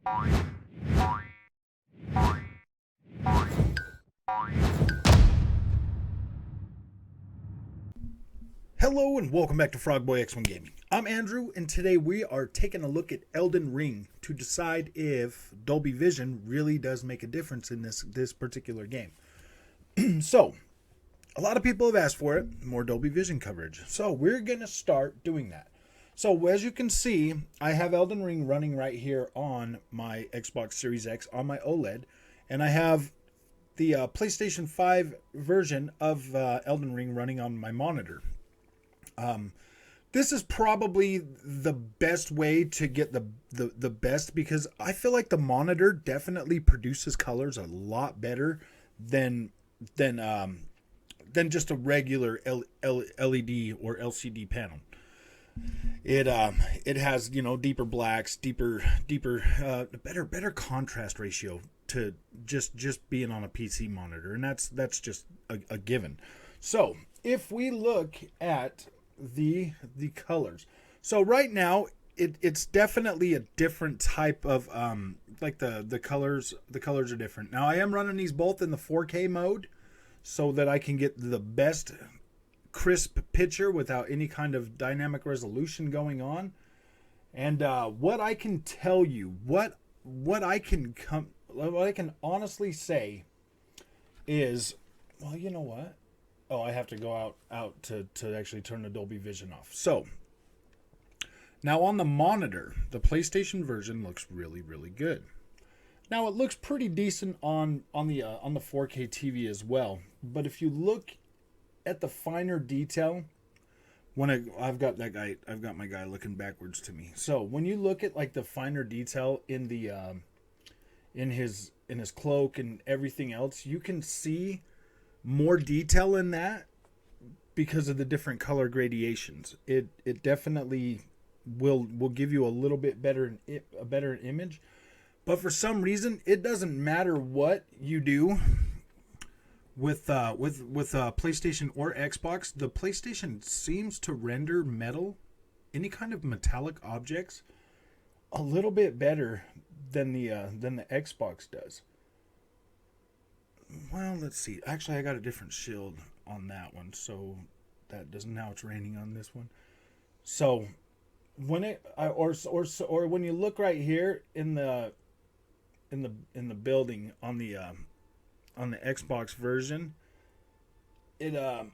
Hello and welcome back to Frogboy X1 Gaming. I'm Andrew, and today we are taking a look at Elden Ring to decide if Dolby Vision really does make a difference in this particular game. So, a lot of people have asked for it, more Dolby Vision coverage. So we're going to start doing that. So as you can see, I have Elden Ring running right here on my Xbox Series X on my OLED, and I have the PlayStation 5 version of Elden Ring running on my monitor. This is probably the best way to get the best, because I feel like the monitor definitely produces colors a lot better than just a regular LED or LCD panel. It has, deeper blacks, better contrast ratio to just being on a PC monitor, and that's just a given. So if we look at the colors, so right now it's definitely a different type of like the colors are different. Now I am running these both in the 4K mode so that I can get the best crisp picture without any kind of dynamic resolution going on. And what I can tell you, what I can honestly say is, well, you know what? Oh, I have to go out to actually turn the Dolby Vision off. So now on the monitor, the PlayStation version looks really, really good. Now it looks pretty decent on the 4K TV as well. But if you look at the finer detail, when I've got my guy looking backwards to me. So when you look at like the finer detail in the in his cloak and everything else, you can see more detail in that because of the different color gradations. It definitely will give you a little bit better image. But for some reason, it doesn't matter what you do with PlayStation or Xbox. The PlayStation seems to render metal, any kind of metallic objects, a little bit better than the Xbox does. Well, let's see. Actually, I got a different shield on that one, so that doesn't. Now it's raining on this one. So when when you look right here in the building on the Xbox version, you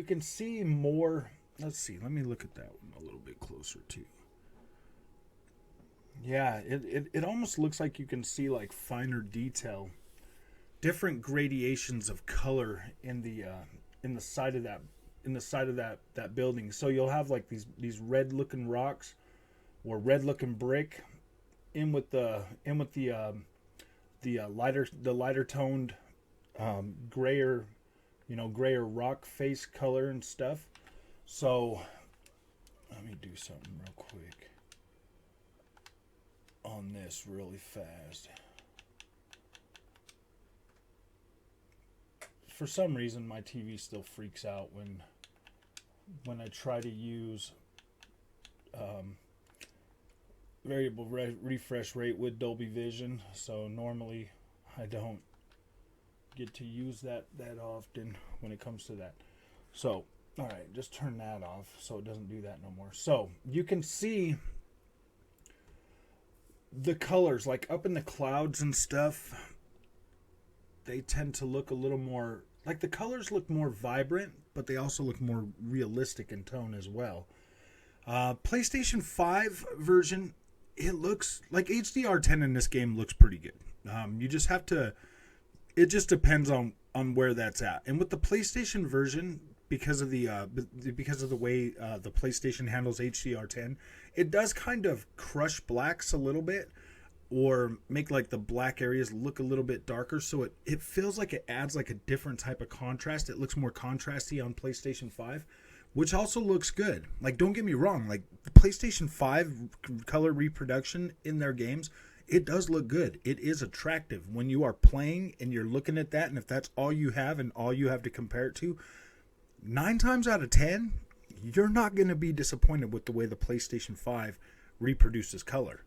can see more. Let's see. Let me look at that one a little bit closer too. Yeah, it almost looks like you can see like finer detail, different gradations of color in the side of that building. So you'll have like these red looking rocks or red looking brick in with the lighter toned grayer rock face color and stuff. So let me do something real quick on this really fast. For some reason my TV still freaks out when I try to use variable refresh rate with Dolby Vision. So normally I don't get to use that often when it comes to that. So alright, just turn that off so it doesn't do that no more. So you can see the colors like up in the clouds and stuff. They tend to look a little more like, the colors look more vibrant, but they also look more realistic in tone as well. PlayStation 5 version, it looks like HDR10 in this game looks pretty good. You just have to, it just depends on where that's at. And with the PlayStation version, because of the way the PlayStation handles HDR10, it does kind of crush blacks a little bit, or make like the black areas look a little bit darker, so it feels like it adds like a different type of contrast. It looks more contrasty on PlayStation 5, which also looks good. Like, don't get me wrong, like the PlayStation 5 color reproduction in their games, it does look good. It is attractive when you are playing and you're looking at that, and if that's all you have and all you have to compare it to, 9 times out of 10, you're not going to be disappointed with the way the PlayStation 5 reproduces color.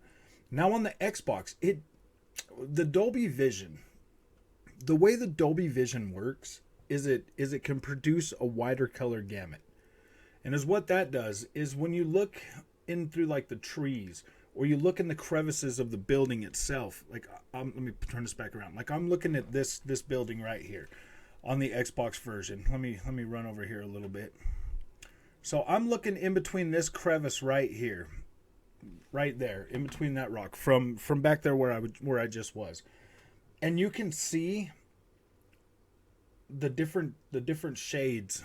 Now on the Xbox, the Dolby Vision, the way the Dolby Vision works is it can produce a wider color gamut. And is what that does is when you look in through like the trees, or you look in the crevices of the building itself, like let me turn this back around. Like I'm looking at this building right here on the Xbox version. Let me run over here a little bit. So I'm looking in between this crevice right here, right there, in between that rock, from back there where I just was, and you can see the different shades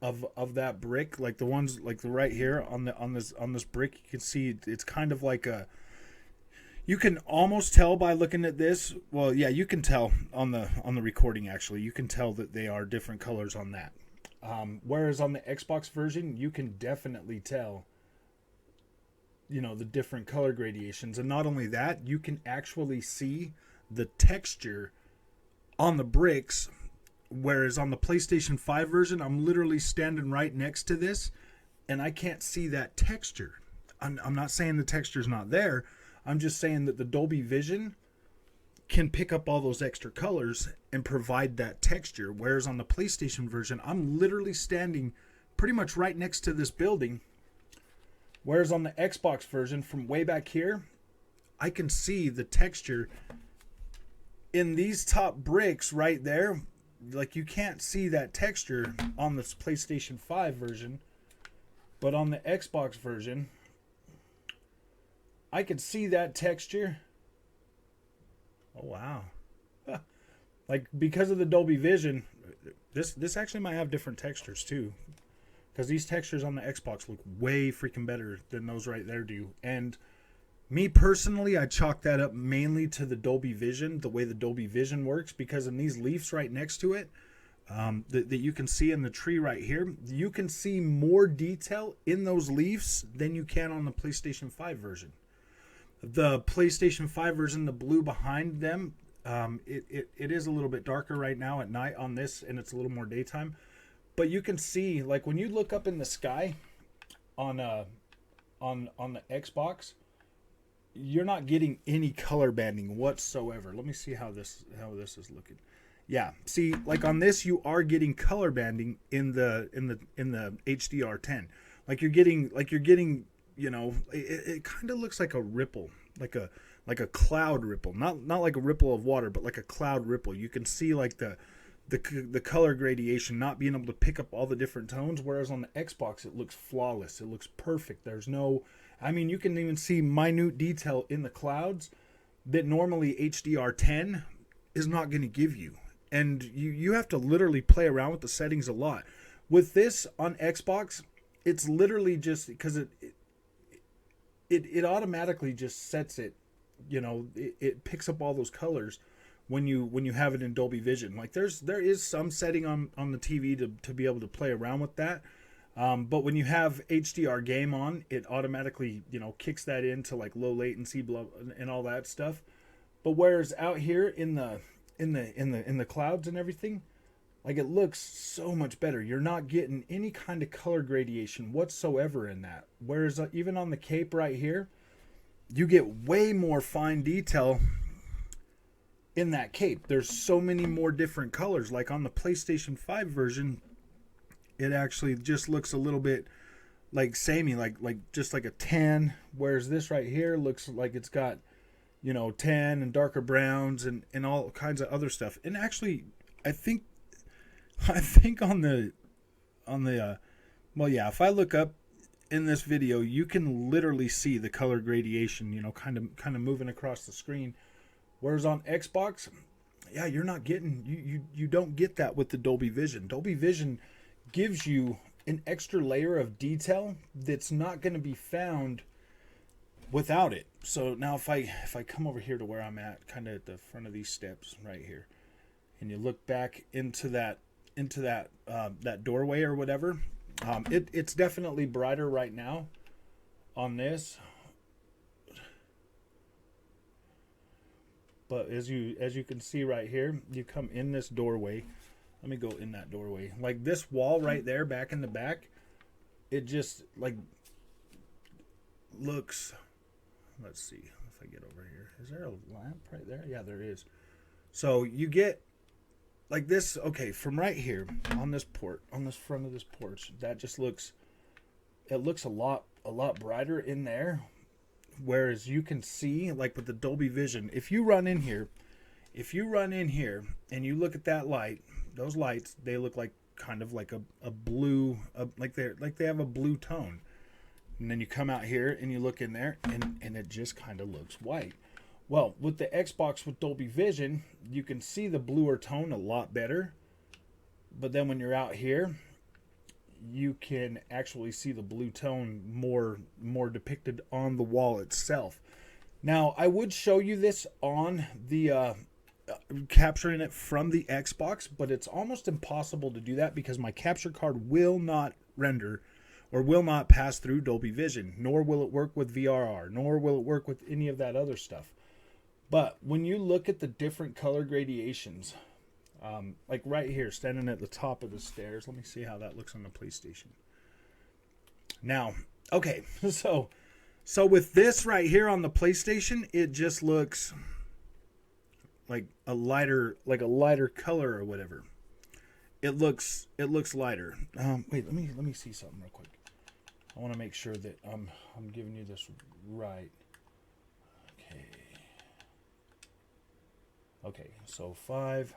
of that brick, like the ones like the right here on this brick. You can see it's kind of like you can almost tell by looking at this. Well, yeah, you can tell on the recording. Actually, you can tell that they are different colors on that. Whereas on the Xbox version, you can definitely tell, the different color gradations. And not only that, you can actually see the texture on the bricks. Whereas on the PlayStation 5 version, I'm literally standing right next to this and I can't see that texture. I'm not saying the texture's not there. I'm just saying that the Dolby Vision can pick up all those extra colors and provide that texture. Whereas on the PlayStation version, I'm literally standing pretty much right next to this building. Whereas on the Xbox version, from way back here, I can see the texture in these top bricks right there. Like, you can't see that texture on the PlayStation 5 version, but on the Xbox version, I could see that texture. Oh, wow. Like, because of the Dolby Vision, this actually might have different textures too, because these textures on the Xbox look way freaking better than those right there do. And me personally, I chalk that up mainly to the Dolby Vision, the way the Dolby Vision works, because in these leaves right next to it, that you can see in the tree right here, you can see more detail in those leaves than you can on the PlayStation 5 version. The PlayStation 5 version, the blue behind them, it is a little bit darker right now at night on this, and it's a little more daytime. But you can see, like, when you look up in the sky on the Xbox, you're not getting any color banding whatsoever. Let me see how this is looking. Yeah, see, like on this, you are getting color banding in the HDR10. Like you're getting, it kind of looks like a ripple, like a cloud ripple, not like a ripple of water, but like a cloud ripple. You can see like the color gradation not being able to pick up all the different tones, whereas on the Xbox it looks flawless. It looks perfect. There's no, I mean, you can even see minute detail in the clouds that normally HDR10 is not going to give you. And you have to literally play around with the settings a lot. With this on Xbox, it's literally just because it automatically just sets it, it picks up all those colors when you have it in Dolby Vision. Like there is some setting on the TV to be able to play around with that. But when you have HDR game on, it automatically, kicks that into like low latency and all that stuff. But whereas out here in the clouds and everything, like it looks so much better. You're not getting any kind of color gradation whatsoever in that. Whereas even on the cape right here, you get way more fine detail in that cape. There's so many more different colors. Like on the PlayStation 5 version, it actually just looks a little bit like samey, like just like a tan. Whereas this right here looks like it's got, tan and darker browns and all kinds of other stuff. And actually, I think on the well, yeah, if I look up in this video, you can literally see the color gradation, kind of moving across the screen. Whereas on Xbox, yeah, you're not getting, you don't get that with the Dolby Vision. Dolby Vision gives you an extra layer of detail that's not going to be found without it. So now if I come over here to where I'm at, kind of at the front of these steps right here, and you look back into that doorway or whatever, it's definitely brighter right now on this. But as you can see right here, you come in this doorway. Let me go in that doorway. Like this wall right there, back in the back, it just like looks, let's see if I get over here. Is there a lamp right there? Yeah, there is. So you get like this, okay, from right here on this port, on this front of this porch, that just looks, it looks a lot brighter in there. Whereas you can see, like with the Dolby Vision, if you run in here and you look at that light, those lights, they look like kind of like a blue, like they have a blue tone. And then you come out here and you look in there and it just kind of looks white. Well, with the Xbox with Dolby Vision, you can see the bluer tone a lot better. But then when you're out here, you can actually see the blue tone more depicted on the wall itself. Now, I would show you this on the capturing it from the Xbox, but it's almost impossible to do that because my capture card will not render or will not pass through Dolby Vision, nor will it work with VRR, nor will it work with any of that other stuff. But when you look at the different color gradations, like right here, standing at the top of the stairs, let me see how that looks on the PlayStation. Now, okay, so with this right here on the PlayStation, it just looks like a lighter color or whatever. It looks lighter. Wait, let me see something real quick. I want to make sure that I'm giving you this right. Okay, so 5.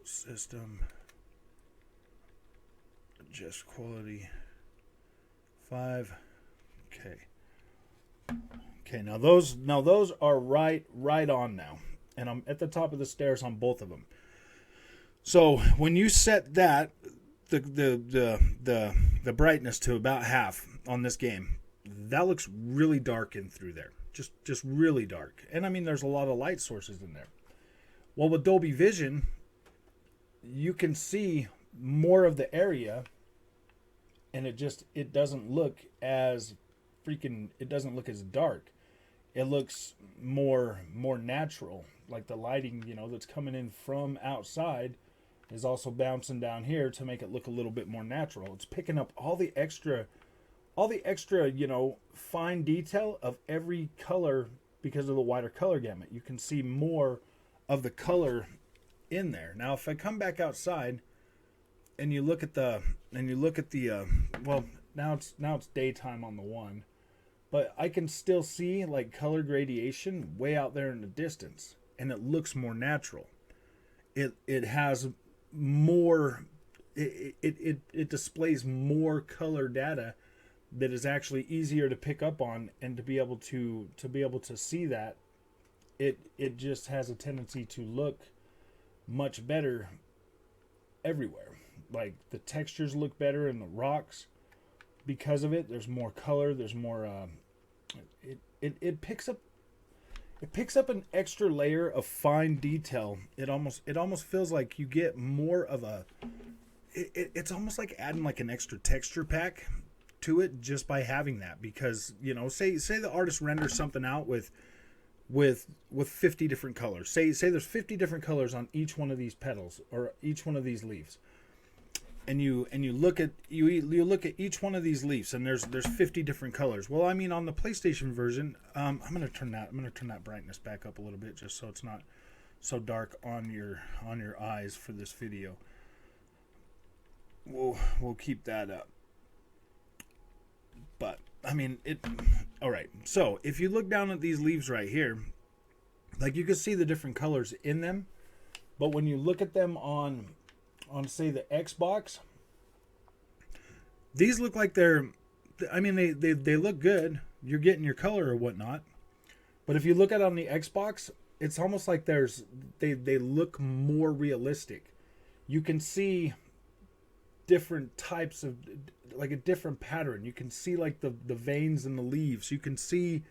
System adjust quality 5. Okay, now those are right on now, and I'm at the top of the stairs on both of them. So when you set that the brightness to about half on this game, that looks really dark in through there. Just really dark. And I mean, there's a lot of light sources in there. Well, with Dolby Vision, you can see more of the area, and it doesn't look as dark. It looks more natural. Like the lighting, that's coming in from outside is also bouncing down here to make it look a little bit more natural. It's picking up all the extra, fine detail of every color because of the wider color gamut. You can see more of the color in there. Now, if I come back outside and you look at the well, now it's daytime on the one, but I can still see like color gradation way out there in the distance, and it looks more natural. It has more. It displays more color data that is actually easier to pick up on, and to be able to see that it just has a tendency to look much better everywhere. Like the textures look better in the rocks because of it. There's more color, there's more it picks up an extra layer of fine detail. It almost feels like you get more of a it's almost like adding like an extra texture pack to it just by having that, because say the artist renders something out with 50 different colors. Say there's 50 different colors on each one of these petals or each one of these leaves, and you look at each one of these leaves, and there's 50 different colors. Well, I mean, on the PlayStation version, I'm gonna turn that brightness back up a little bit just so it's not so dark on your eyes for this video. We'll keep that up. But I mean, all right. So if you look down at these leaves right here, like you can see the different colors in them, but when you look at them on say the Xbox, these look like they look good. You're getting your color or whatnot. But if you look at it on the Xbox, it's almost like they look more realistic. You can see different types of, like a different pattern. You can see like the veins in the leaves. You can see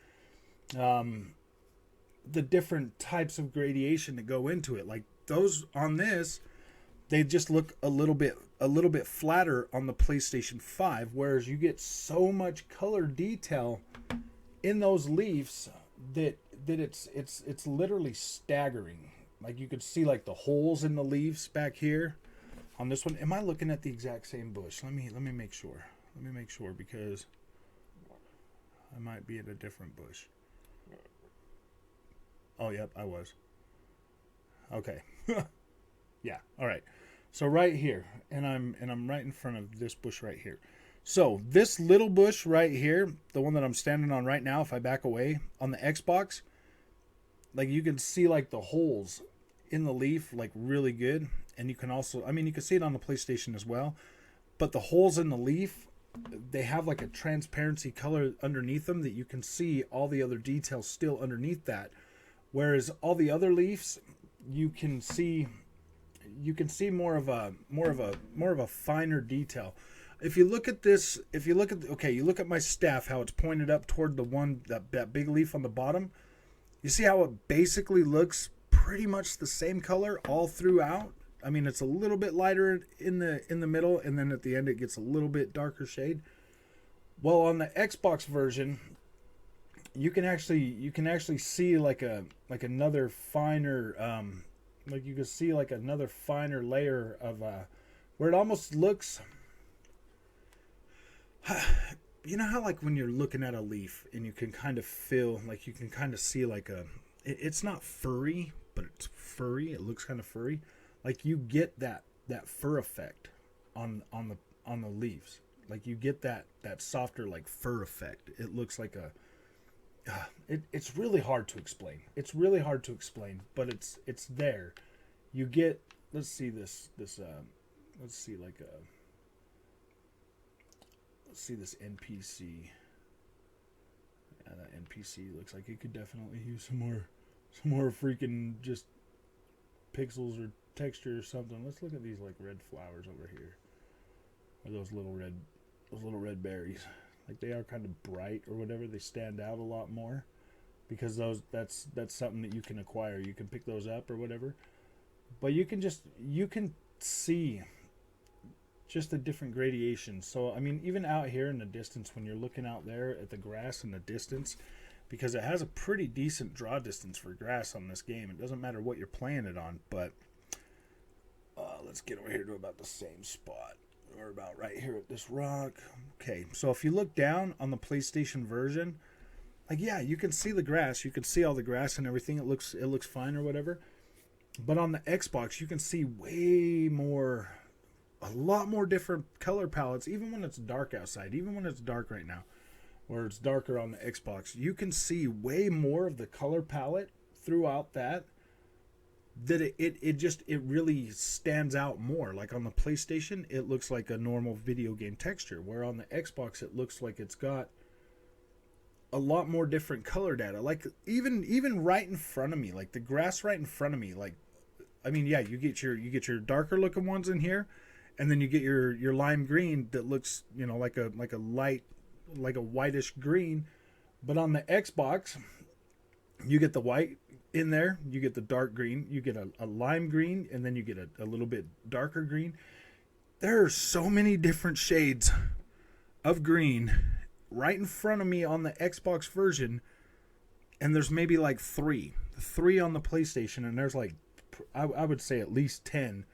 the different types of gradation that go into it. Like those on this, they just look a little bit flatter on the PlayStation 5, whereas you get so much color detail in those leaves that it's literally staggering. Like you could see like the holes in the leaves back here. on this one. Am I looking at the exact same bush? Let me make sure. Let me make sure, because I might be at a different bush. Oh, yep, I was. Okay. Yeah. All right. So right here, and I'm right in front of this bush right here. So this little bush right here, the one that I'm standing on right now, if I back away on the Xbox, like you can see like the holes in the leaf like really good. And you can also, I mean, you can see it on the PlayStation as well, but the holes in the leaf, they have like a transparency color underneath them that you can see all the other details still underneath that. Whereas all the other leaves, you can see more of a finer detail. If you look at this, you look at my staff, how it's pointed up toward the one, that big leaf on the bottom. You see how it basically looks pretty much the same color all throughout. I mean, it's a little bit lighter in the middle, and then at the end it gets a little bit darker shade. Well, on the Xbox version, you can actually see like another finer like you can see like another finer layer of where it almost looks. You know how like when you're looking at a leaf and you can kind of feel like you can kind of see like it's not furry, but it's furry. It looks kind of furry. Like you get that fur effect on the leaves. Like you get that softer like fur effect. It looks like a it's really hard to explain. It's really hard to explain, but it's there. You get, let's see this let's see like a let's see this NPC. Yeah, that NPC looks like it could definitely use some more freaking just pixels or texture or something. Let's look at these like red flowers over here. Or those little red berries. Like they are kind of bright or whatever. They stand out a lot more because that's something that you can acquire. You can pick those up or whatever. But you can see just the different gradations. So I mean, even out here in the distance, when you're looking out there at the grass in the distance, because it has a pretty decent draw distance for grass on this game. It doesn't matter what you're playing it on, but let's get over here to about the same spot. We're about right here at this rock. Okay, so if you look down on the PlayStation version, like yeah, you can see the grass. You can see all the grass and everything. It looks fine or whatever. But on the Xbox, you can see a lot more different color palettes, even when it's dark outside, even when it's dark right now, or it's darker on the Xbox. You can see way more of the color palette throughout that it really stands out more. Like on the PlayStation, it looks like a normal video game texture, where on the Xbox it looks like it's got a lot more different color data. Like even right in front of me, like the grass right in front of me, like I mean, yeah, you get your darker looking ones in here, and then you get your lime green that looks, you know, like a whitish green. But on the Xbox, you get the white in there, you get the dark green, you get a lime green, and then you get a little bit darker green. There are so many different shades of green right in front of me on the Xbox version, and there's maybe like three on the PlayStation, and there's like I would say at least 10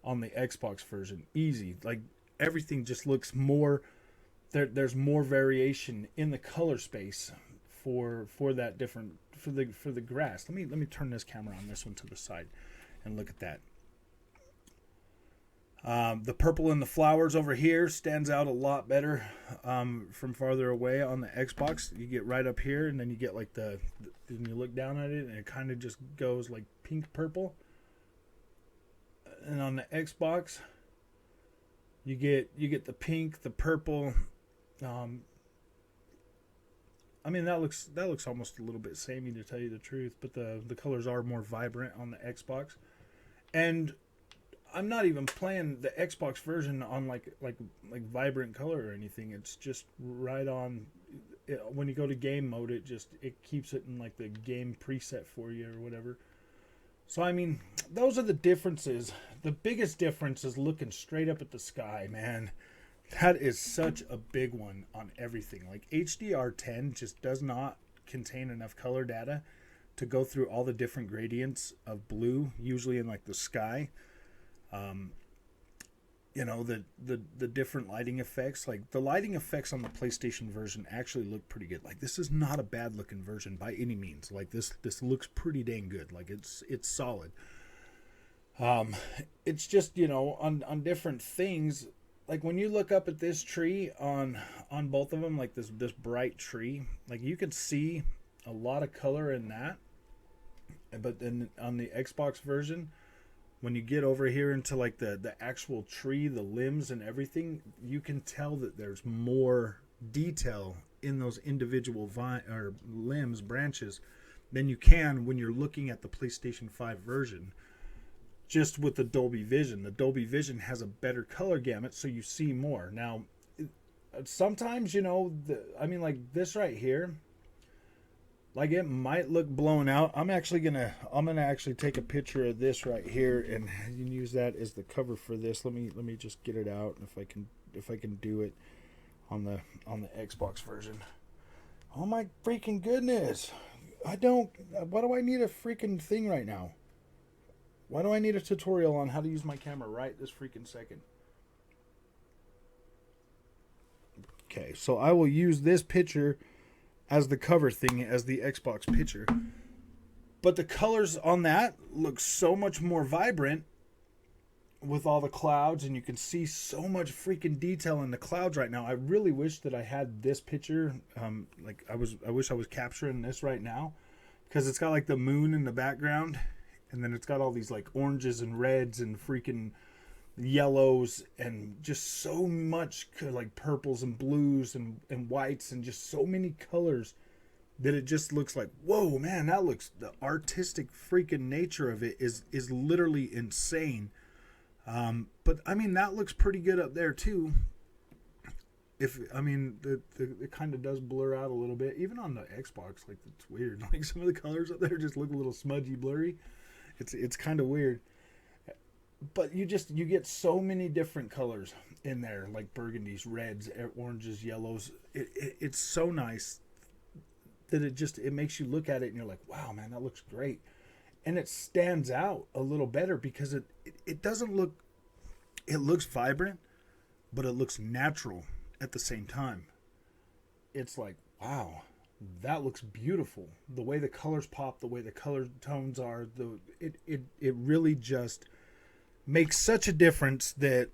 on the Xbox version. Easy. Like everything just looks more there's more variation in the color space for that different for the grass. Let me turn this camera on this one to the side and look at that. The purple in the flowers over here stands out a lot better from farther away on the Xbox. You get right up here, and then you get like and you look down at it, and it kind of just goes like pink purple. And on the Xbox, you get the pink, the purple. I mean, that looks almost a little bit samey, to tell you the truth, but the colors are more vibrant on the Xbox. And I'm not even playing the Xbox version on like vibrant color or anything. It's just right on. When you go to game mode, it keeps it in like the game preset for you or whatever. So I mean, those are the differences. The biggest difference is looking straight up at the sky, man. That is such a big one on everything. Like HDR10 just does not contain enough color data to go through all the different gradients of blue, usually in like the sky. you know, the different lighting effects. Like the lighting effects on the PlayStation version actually look pretty good. Like this is not a bad looking version by any means. Like this looks pretty dang good. Like it's solid. It's just, you know, on different things. Like when you look up at this tree on both of them, like this bright tree, like you can see a lot of color in that. But then on the Xbox version, when you get over here into like the actual tree, the limbs and everything, you can tell that there's more detail in those individual limbs, branches, than you can when you're looking at the PlayStation 5 version. Just with the Dolby Vision. The Dolby Vision has a better color gamut, so you see more. Now, sometimes, you know, like this right here, like it might look blown out. I'm gonna actually take a picture of this right here and you can use that as the cover for this. Let me just get it out if I can do it on the Xbox version. Oh my freaking goodness. Why do I need a freaking thing right now? Why do I need a tutorial on how to use my camera right this freaking second? Okay, so I will use this picture as the cover thing, as the Xbox picture. But the colors on that look so much more vibrant with all the clouds, and you can see so much freaking detail in the clouds right now. I really wish that I had this picture. I wish I was capturing this right now, because it's got like the moon in the background. And then it's got all these like oranges and reds and freaking yellows and just so much like purples and blues and whites and just so many colors that it just looks like, whoa, man, the artistic freaking nature of it is literally insane. But I mean, that looks pretty good up there too. It kind of does blur out a little bit, even on the Xbox. Like, it's weird. Like some of the colors up there just look a little smudgy, blurry. It's kind of weird, but you get so many different colors in there, like burgundies, reds, oranges, yellows. It's so nice that it makes you look at it and you're like, wow, man, that looks great. And it stands out a little better because it doesn't look, it looks vibrant, but it looks natural at the same time. It's like, wow, that looks beautiful. The way the colors pop, the way the color tones are, it really just makes such a difference that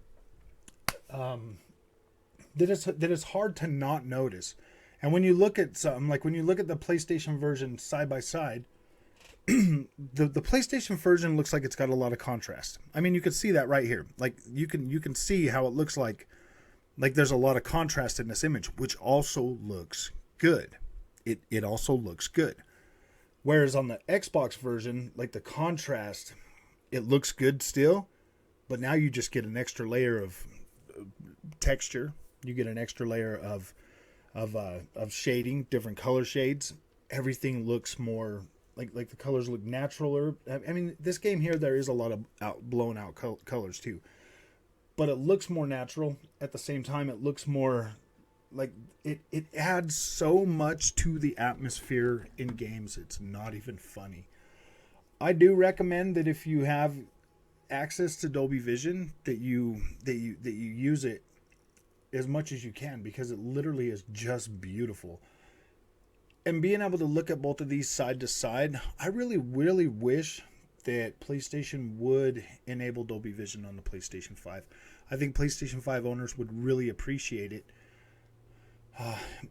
it's hard to not notice. And when you look at something, like when you look at the PlayStation version side by side, the PlayStation version looks like it's got a lot of contrast. I mean, you can see that right here. Like you can see how it looks like there's a lot of contrast in this image, which also looks good. It also looks good. Whereas on the Xbox version, like the contrast, it looks good still, but now you just get an extra layer of texture. You get an extra layer of shading, different color shades. Everything looks more like the colors look natural. I mean, this game here, there is a lot of blown out colors too, but it looks more natural. At the same time, it looks more like it adds so much to the atmosphere in games. It's not even funny. I do recommend that if you have access to Dolby Vision, that you use it as much as you can, because it literally is just beautiful. And being able to look at both of these side to side, I really, really wish that PlayStation would enable Dolby Vision on the PlayStation 5. I think PlayStation 5 owners would really appreciate it.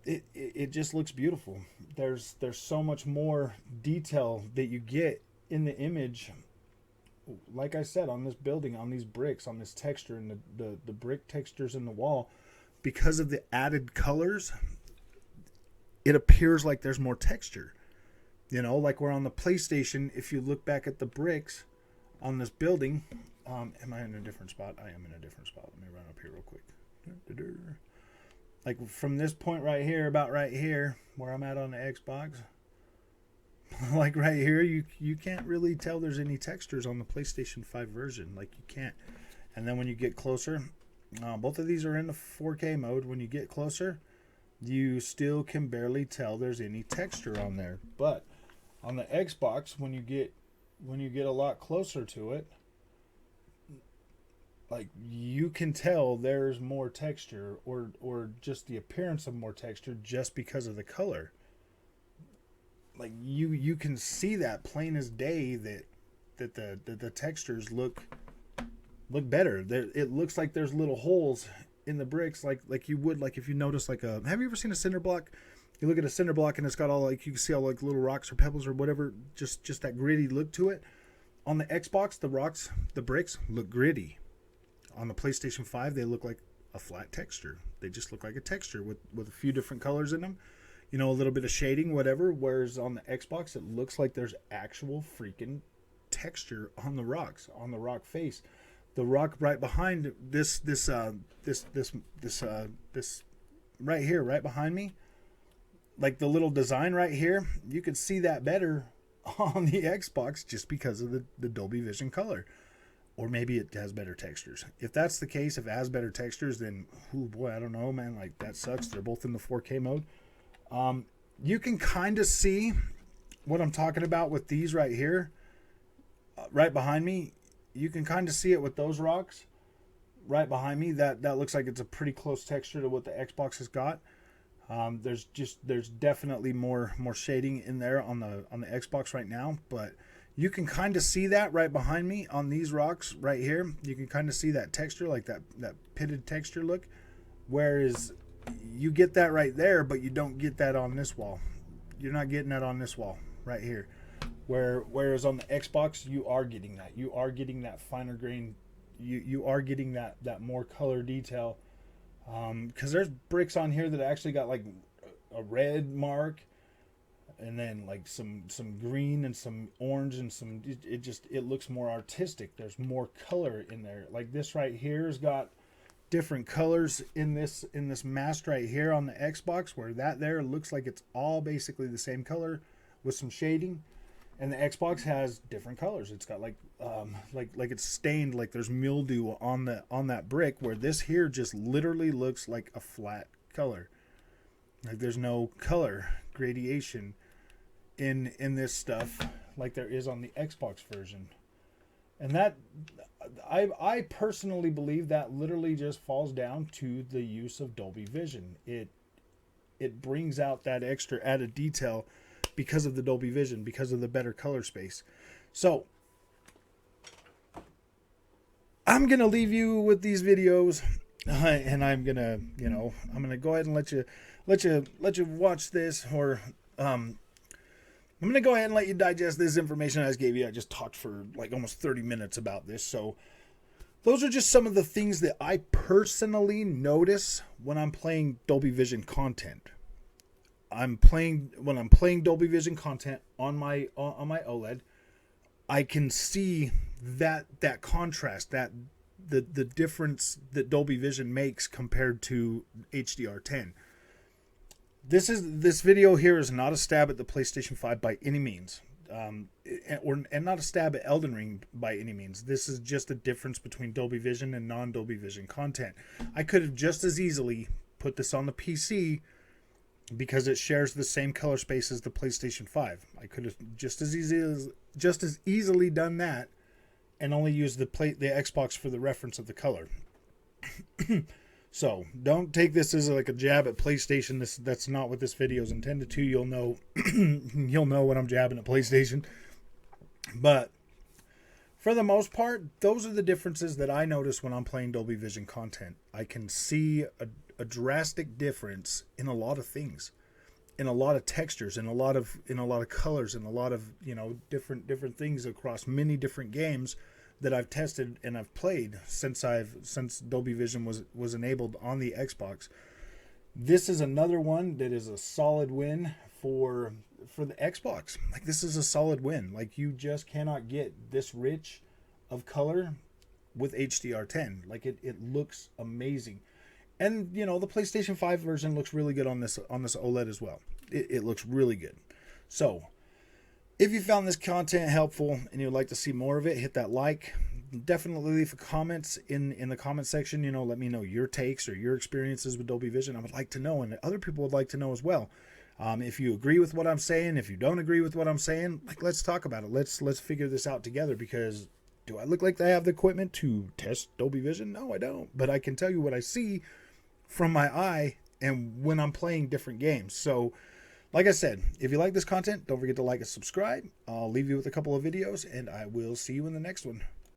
It just looks beautiful. There's so much more detail that you get in the image. Like I said, on this building, on these bricks, on this texture, and the brick textures in the wall, because of the added colors, it appears like there's more texture. You know, like we're on the PlayStation, if you look back at the bricks on this building, am I in a different spot? I am in a different spot. Let me run up here real quick. Like from this point right here, about right here, where I'm at on the Xbox, like right here, you can't really tell there's any textures on the PlayStation 5 version. Like you can't. And then when you get closer, both of these are in the 4K mode. When you get closer, you still can barely tell there's any texture on there. But on the Xbox, when you get a lot closer to it, like you can tell there's more texture or just the appearance of more texture just because of the color. Like you can see that plain as day that the textures look better. There, it looks like there's little holes in the bricks, like you would, like if you notice like a. Have you ever seen a cinder block? You look at a cinder block and it's got all, like, you can see all like little rocks or pebbles or whatever, just that gritty look to it. On the Xbox, the bricks look gritty. On the PlayStation 5, they look like a flat texture. They just look like a texture with a few different colors in them. You know, a little bit of shading, whatever. Whereas on the Xbox, it looks like there's actual freaking texture on the rocks, on the rock face. The rock right behind this right here, right behind me, like the little design right here, you could see that better on the Xbox just because of the Dolby Vision color. Or maybe it has better textures. If that's the case, if it has better textures, then, oh boy, I don't know, man. Like, that sucks. They're both in the 4K mode. You can kind of see what I'm talking about with these right here, right behind me. You can kind of see it with those rocks right behind me. That looks like it's a pretty close texture to what the Xbox has got. There's definitely more shading in there on the Xbox right now, but you can kind of see that right behind me on these rocks right here. You can kind of see that texture, like that pitted texture look, whereas you get that right there, but you don't get that on this wall. You're not getting that on this wall right here. Whereas on the Xbox, you are getting that. You are getting that finer grain. You are getting that more color detail. Because there's bricks on here that actually got like a red mark, and then like some green and some orange and some. It looks more artistic. There's more color in there. Like this right here has got different colors in this mask right here on the Xbox, where that there looks like it's all basically the same color with some shading. And the Xbox has different colors. It's got like it's stained, like there's mildew on that brick, where this here just literally looks like a flat color. Like there's no color gradation in this stuff like there is on the Xbox version. And that I personally believe that literally just falls down to the use of Dolby Vision. It brings out that extra added detail because of the Dolby Vision, because of the better color space. So I'm gonna leave you with these videos, and I'm gonna go ahead and let you watch this, or I'm gonna go ahead and let you digest this information I just gave you. I just talked for like almost 30 minutes about this. So those are just some of the things that I personally notice when I'm playing Dolby Vision content. When I'm playing Dolby Vision content on my OLED, I can see that contrast, that the difference that Dolby Vision makes compared to HDR10. This video here is not a stab at the PlayStation 5 by any means, and not a stab at Elden Ring by any means. This is just a difference between Dolby Vision and non-Dolby Vision content. I could have just as easily put this on the PC because it shares the same color space as the PlayStation 5. I could have just as easily done that and only used the Xbox for the reference of the color. So don't take this as like a jab at PlayStation. That's not what this video is intended to. You'll know when I'm jabbing at PlayStation. But for the most part, those are the differences that I notice when I'm playing Dolby Vision content. I can see a drastic difference in a lot of things, in a lot of textures, in a lot of colors, in a lot of different things across many different games that I've tested and I've played since Dolby Vision was enabled on the Xbox. This is another one that is a solid win for the Xbox. Like, this is a solid win. Like, you just cannot get this rich of color with HDR10. Like, it looks amazing. And the PlayStation 5 version looks really good on this OLED as well. It looks really good. So if you found this content helpful and you'd like to see more of it, hit that like. Definitely leave comments in the comment section. Let me know your takes or your experiences with Dolby Vision. I would like to know, and other people would like to know as well. If you agree with what I'm saying, if you don't agree with what I'm saying, like, let's talk about it. Let's figure this out together, because Do I look like I have the equipment to test Dolby Vision? No, I don't. But I can tell you what I see from my eye and when I'm playing different games. So, like I said, if you like this content, don't forget to like and subscribe. I'll leave you with a couple of videos, and I will see you in the next one.